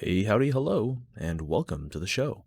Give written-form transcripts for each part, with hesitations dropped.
Hey, howdy, hello, and welcome to the show.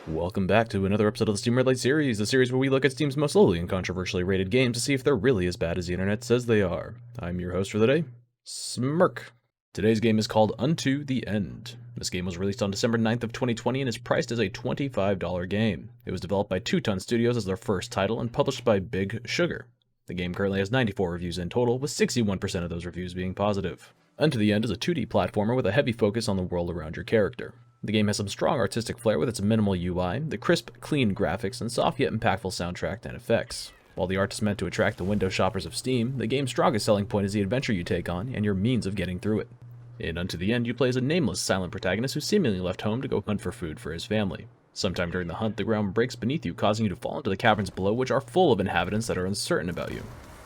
Welcome back to another episode of the Steam Redlight series, the series where we look at Steam's most lowly and controversially rated games to see if they're really as bad as the internet says they are. I'm your host for the day, Smirk. Today's game is called Unto the End. This game was released on December 9th of 2020 and is priced as a $25 game. It was developed by Two Ton Studios as their first title and published by Big Sugar. The game currently has 94 reviews in total, with 61% of those reviews being positive. Unto the End is a 2D platformer with a heavy focus on the world around your character. The game has some strong artistic flair with its minimal UI, the crisp, clean graphics, and soft yet impactful soundtrack and effects. While the art is meant to attract the window shoppers of Steam, the game's strongest selling point is the adventure you take on and your means of getting through it. In Unto the End, you play as a nameless, silent protagonist who seemingly left home to go hunt for food for his family. Sometime during the hunt, the ground breaks beneath you, causing you to fall into the caverns below, which are full of inhabitants that are uncertain about you.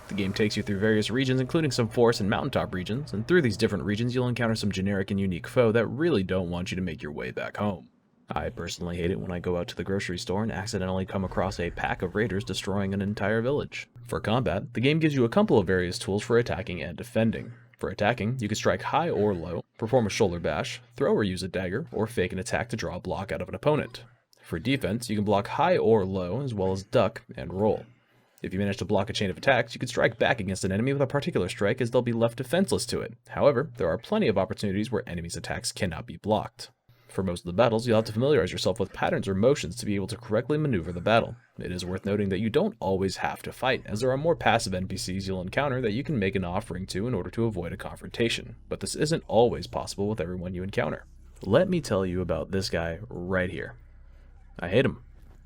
The game takes you through various regions, including some forest and mountaintop regions, and through these different regions you'll encounter some generic and unique foe that really don't want you to make your way back home. I personally hate it when I go out to the grocery store and accidentally come across a pack of raiders destroying an entire village. For combat, the game gives you a couple of various tools for attacking and defending. For attacking, you can strike high or low, perform a shoulder bash, throw or use a dagger, or fake an attack to draw a block out of an opponent. For defense, you can block high or low, as well as duck and roll. If you manage to block a chain of attacks, you can strike back against an enemy with a particular strike as they'll be left defenseless to it. However, there are plenty of opportunities where enemies' attacks cannot be blocked. For most of the battles, you'll have to familiarize yourself with patterns or motions to be able to correctly maneuver the battle. It is worth noting that you don't always have to fight, as there are more passive NPCs you'll encounter that you can make an offering to in order to avoid a confrontation, but this isn't always possible with everyone you encounter. Let me tell you about this guy right here. I hate him,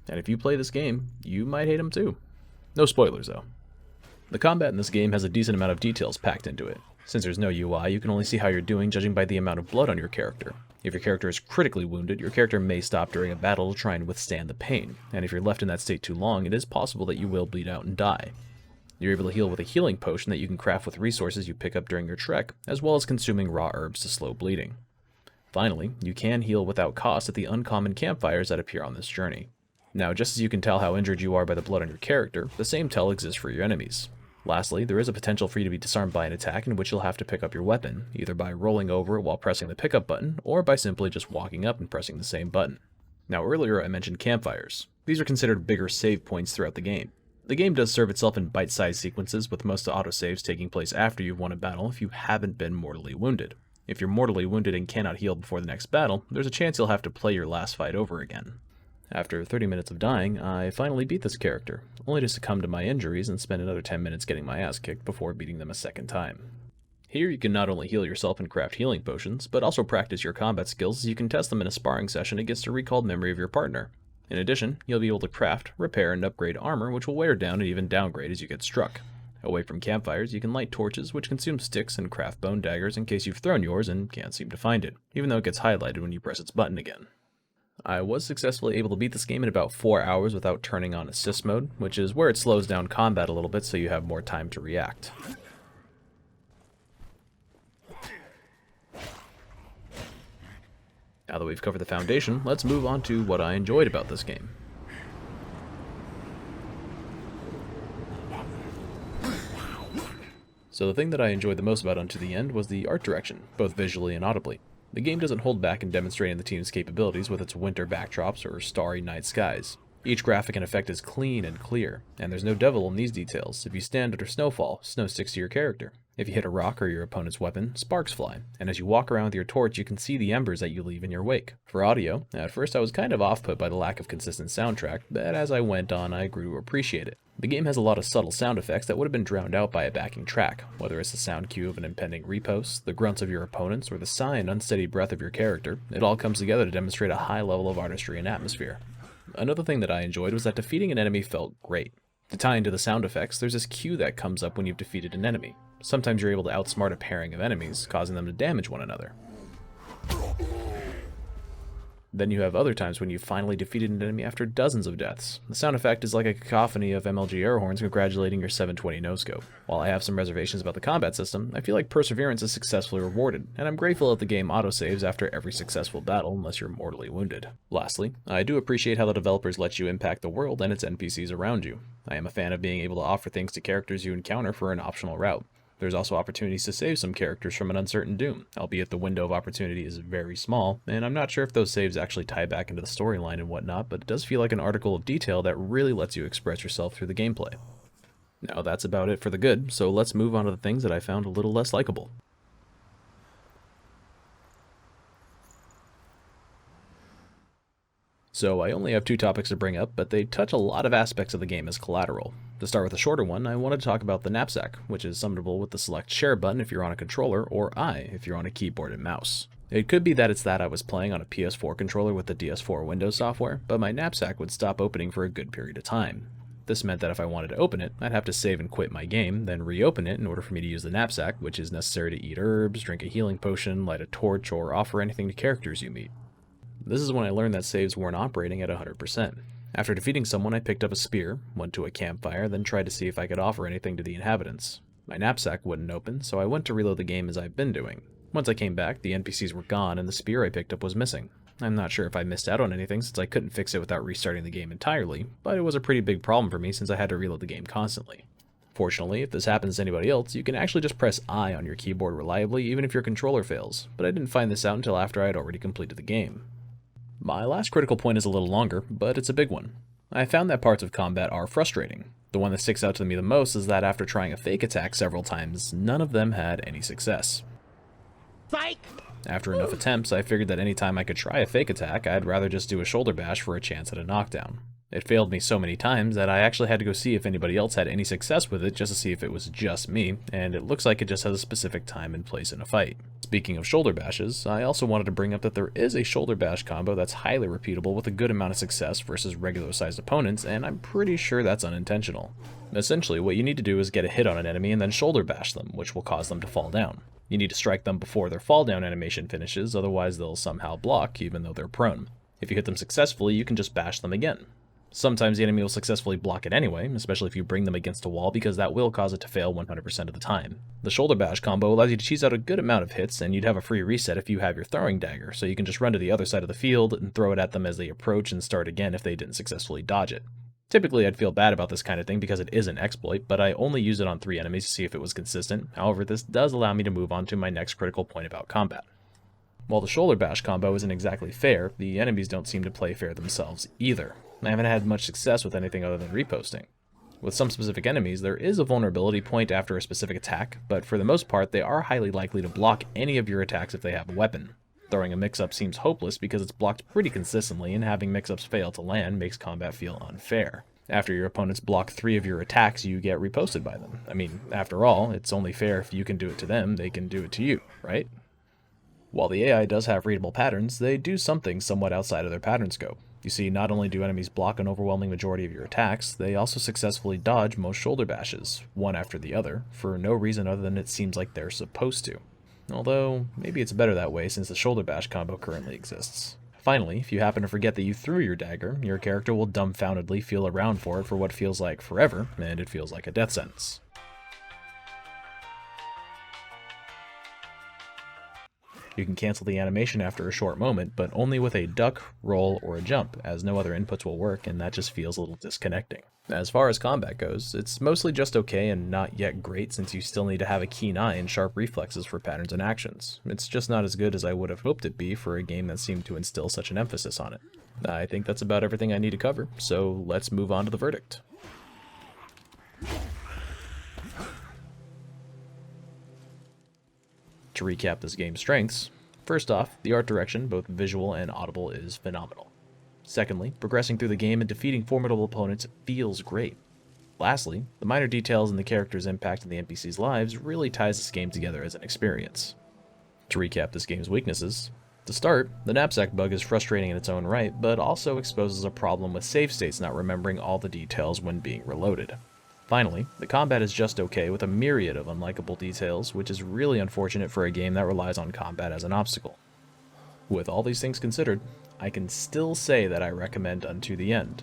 and if you play this game, you might hate him too. No spoilers though. The combat in this game has a decent amount of details packed into it. Since there's no UI, you can only see how you're doing judging by the amount of blood on your character. If your character is critically wounded, your character may stop during a battle to try and withstand the pain, and if you're left in that state too long, it is possible that you will bleed out and die. You're able to heal with a healing potion that you can craft with resources you pick up during your trek, as well as consuming raw herbs to slow bleeding. Finally, you can heal without cost at the uncommon campfires that appear on this journey. Now, just as you can tell how injured you are by the blood on your character, the same tell exists for your enemies. Lastly, there is a potential for you to be disarmed by an attack in which you'll have to pick up your weapon, either by rolling over it while pressing the pickup button, or by simply just walking up and pressing the same button. Now earlier I mentioned campfires. These are considered bigger save points throughout the game. The game does serve itself in bite-sized sequences, with most autosaves taking place after you've won a battle if you haven't been mortally wounded. If you're mortally wounded and cannot heal before the next battle, there's a chance you'll have to play your last fight over again. After 30 minutes of dying, I finally beat this character, only to succumb to my injuries and spend another 10 minutes getting my ass kicked before beating them a second time. Here you can not only heal yourself and craft healing potions, but also practice your combat skills as you can test them in a sparring session against a recalled memory of your partner. In addition, you'll be able to craft, repair, and upgrade armor which will wear down and even downgrade as you get struck. Away from campfires, you can light torches which consume sticks and craft bone daggers in case you've thrown yours and can't seem to find it, even though it gets highlighted when you press its button again. I was successfully able to beat this game in about 4 hours without turning on assist mode, which is where it slows down combat a little bit so you have more time to react. Now that we've covered the foundation, let's move on to what I enjoyed about this game. So the thing that I enjoyed the most about Unto the End was the art direction, both visually and audibly. The game doesn't hold back in demonstrating the team's capabilities with its winter backdrops or starry night skies. Each graphic and effect is clean and clear, and there's no devil in these details. If you stand under snowfall, snow sticks to your character. If you hit a rock or your opponent's weapon, sparks fly, and as you walk around with your torch you can see the embers that you leave in your wake. For audio, at first I was kind of off-put by the lack of consistent soundtrack, but as I went on I grew to appreciate it. The game has a lot of subtle sound effects that would have been drowned out by a backing track, whether it's the sound cue of an impending repost, the grunts of your opponents, or the sigh and unsteady breath of your character. It all comes together to demonstrate a high level of artistry and atmosphere. Another thing that I enjoyed was that defeating an enemy felt great. To tie into the sound effects, there's this cue that comes up when you've defeated an enemy. Sometimes you're able to outsmart a pairing of enemies, causing them to damage one another. Then you have other times when you finally defeated an enemy after dozens of deaths. The sound effect is like a cacophony of MLG air horns congratulating your 720 no-scope. While I have some reservations about the combat system, I feel like perseverance is successfully rewarded, and I'm grateful that the game autosaves after every successful battle unless you're mortally wounded. Lastly, I do appreciate how the developers let you impact the world and its NPCs around you. I am a fan of being able to offer things to characters you encounter for an optional route. There's also opportunities to save some characters from an uncertain doom, albeit the window of opportunity is very small, and I'm not sure if those saves actually tie back into the storyline and whatnot, but it does feel like an article of detail that really lets you express yourself through the gameplay. Now that's about it for the good, so let's move on to the things that I found a little less likable. So I only have 2 topics to bring up, but they touch a lot of aspects of the game as collateral. To start with a shorter one, I wanted to talk about the knapsack, which is summonable with the select share button if you're on a controller, or I if you're on a keyboard and mouse. It could be that it's that I was playing on a PS4 controller with the DS4 Windows software, but my knapsack would stop opening for a good period of time. This meant that if I wanted to open it, I'd have to save and quit my game, then reopen it in order for me to use the knapsack, which is necessary to eat herbs, drink a healing potion, light a torch, or offer anything to characters you meet. This is when I learned that saves weren't operating at 100%. After defeating someone, I picked up a spear, went to a campfire, then tried to see if I could offer anything to the inhabitants. My knapsack wouldn't open, so I went to reload the game as I've been doing. Once I came back, the NPCs were gone and the spear I picked up was missing. I'm not sure if I missed out on anything since I couldn't fix it without restarting the game entirely, but it was a pretty big problem for me since I had to reload the game constantly. Fortunately, if this happens to anybody else, you can actually just press I on your keyboard reliably even if your controller fails, but I didn't find this out until after I had already completed the game. My last critical point is a little longer, but it's a big one. I found that parts of combat are frustrating. The one that sticks out to me the most is that after trying a fake attack several times, none of them had any success. Psych! After enough attempts, I figured that any time I could try a fake attack, I'd rather just do a shoulder bash for a chance at a knockdown. It failed me so many times that I actually had to go see if anybody else had any success with it just to see if it was just me, and it looks like it just has a specific time and place in a fight. Speaking of shoulder bashes, I also wanted to bring up that there is a shoulder bash combo that's highly repeatable with a good amount of success versus regular sized opponents, and I'm pretty sure that's unintentional. Essentially, what you need to do is get a hit on an enemy and then shoulder bash them, which will cause them to fall down. You need to strike them before their fall down animation finishes, otherwise they'll somehow block even though they're prone. If you hit them successfully, you can just bash them again. Sometimes the enemy will successfully block it anyway, especially if you bring them against a wall because that will cause it to fail 100% of the time. The shoulder bash combo allows you to cheese out a good amount of hits, and you'd have a free reset if you have your throwing dagger, so you can just run to the other side of the field and throw it at them as they approach and start again if they didn't successfully dodge it. Typically I'd feel bad about this kind of thing because it is an exploit, but I only used it on 3 enemies to see if it was consistent. However, this does allow me to move on to my next critical point about combat. While the shoulder bash combo isn't exactly fair, the enemies don't seem to play fair themselves either. I haven't had much success with anything other than reposting. With some specific enemies, there is a vulnerability point after a specific attack, but for the most part, they are highly likely to block any of your attacks if they have a weapon. Throwing a mix-up seems hopeless because it's blocked pretty consistently, and having mix-ups fail to land makes combat feel unfair. After your opponents block 3 of your attacks, you get riposted by them. I mean, after all, it's only fair if you can do it to them, they can do it to you, right? While the AI does have readable patterns, they do something somewhat outside of their pattern scope. You see, not only do enemies block an overwhelming majority of your attacks, they also successfully dodge most shoulder bashes, one after the other, for no reason other than it seems like they're supposed to. Although, maybe it's better that way since the shoulder bash combo currently exists. Finally, if you happen to forget that you threw your dagger, your character will dumbfoundedly feel around for it for what feels like forever, and it feels like a death sentence. You can cancel the animation after a short moment, but only with a duck, roll, or a jump, as no other inputs will work, and that just feels a little disconnecting. As far as combat goes, it's mostly just okay and not yet great since you still need to have a keen eye and sharp reflexes for patterns and actions. It's just not as good as I would have hoped it'd be for a game that seemed to instill such an emphasis on it. I think that's about everything I need to cover, so let's move on to the verdict. To recap this game's strengths, first off, the art direction, both visual and audible, is phenomenal. Secondly, progressing through the game and defeating formidable opponents feels great. Lastly, the minor details and the character's impact on the NPCs' lives really ties this game together as an experience. To recap this game's weaknesses, to start, the knapsack bug is frustrating in its own right, but also exposes a problem with save states not remembering all the details when being reloaded. Finally, the combat is just okay with a myriad of unlikable details, which is really unfortunate for a game that relies on combat as an obstacle. With all these things considered, I can still say that I recommend Unto the End.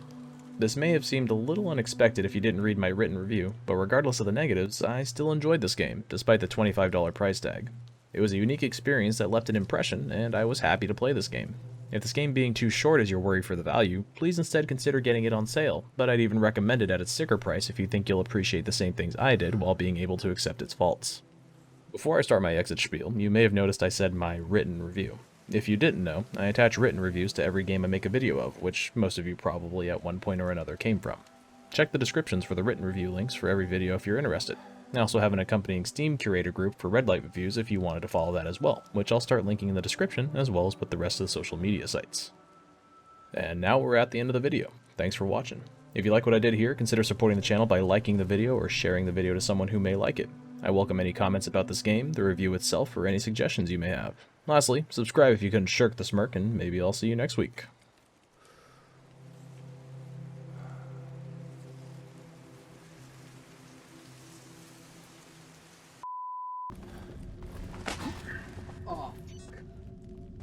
This may have seemed a little unexpected if you didn't read my written review, but regardless of the negatives, I still enjoyed this game, despite the $25 price tag. It was a unique experience that left an impression, and I was happy to play this game. If this game being too short is your worry for the value, please instead consider getting it on sale, but I'd even recommend it at its sticker price if you think you'll appreciate the same things I did while being able to accept its faults. Before I start my exit spiel, you may have noticed I said my written review. If you didn't know, I attach written reviews to every game I make a video of, which most of you probably at one point or another came from. Check the descriptions for the written review links for every video if you're interested. I also have an accompanying Steam curator group for Redlight reviews if you wanted to follow that as well, which I'll start linking in the description as well as with the rest of the social media sites. And now we're at the end of the video. Thanks for watching. If you like what I did here, consider supporting the channel by liking the video or sharing the video to someone who may like it. I welcome any comments about this game, the review itself, or any suggestions you may have. Lastly, subscribe if you couldn't shirk the smirk, and maybe I'll see you next week.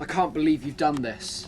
I can't believe you've done this.